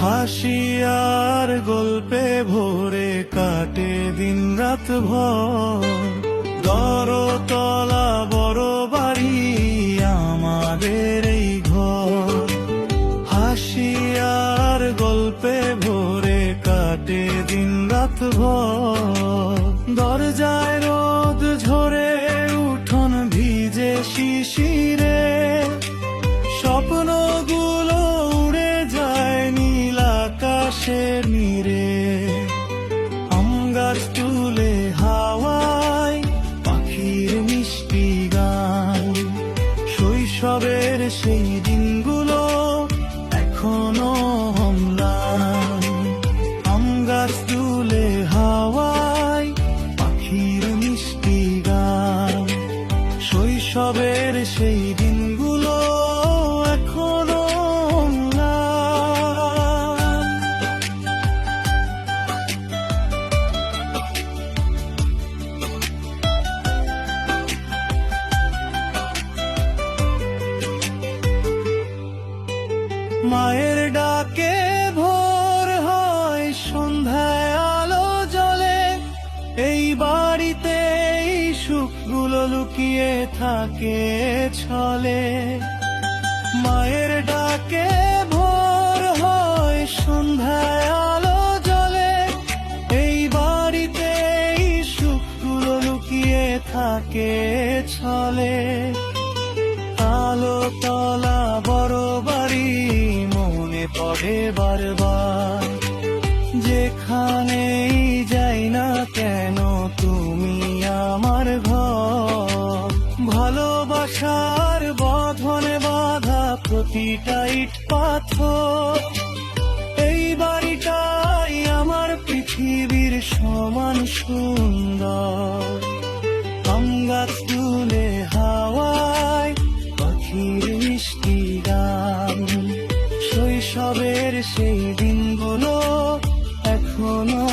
হাসি আর গল্পে ভরে কাটে দিন রাত ভর। দরতলা বড় বাড়ি আমাদের এই ঘর। হাসি আর গল্পে ভরে কাটে দিন রাত ভর। দরজায় রোদ ঝরে উঠোন ভিজে শিশিরে। স্বপ্নগুলো উড়ে যায় নীল আকাশের নীরে। আম গাছ তুলে হাওয়ায় পাখির মিষ্টি গান। শৈশবের সেই দিনগুলো এখনো অম্লান। আম গাছ তুলে হাওয়ায় পাখির মিষ্টি গান। শৈশবের সেই দিনগুলো এখনো অম্লান। মায়ের ডাকে ভোর হয়, সন্ধ্যায় আলো জ্বলে। এই বাড়িতে এই সুখগুলো লুকিয়ে থাকে ছলে। মায়ের ডাকে ভোর হয়, সন্ধ্যায় আলো জ্বলে। এই বাড়িতে এই সুখগুলো লুকিয়ে থাকে ছলে। আলো তলা বড় বাড়ি মনে পড়ে বারবার। যেখানেই যাই না কেন তুমি আমার ঘর। ভালোবাসার বন্ধনে বাঁধা প্রতিটা ইট পাথর। এই বাড়িটাই আমার পৃথিবীর সমান সুন্দর। আম গাছ তুলে হাওয়ায় পাখির মিষ্টি গান। শৈশবের সেই দিনগুলো এখনো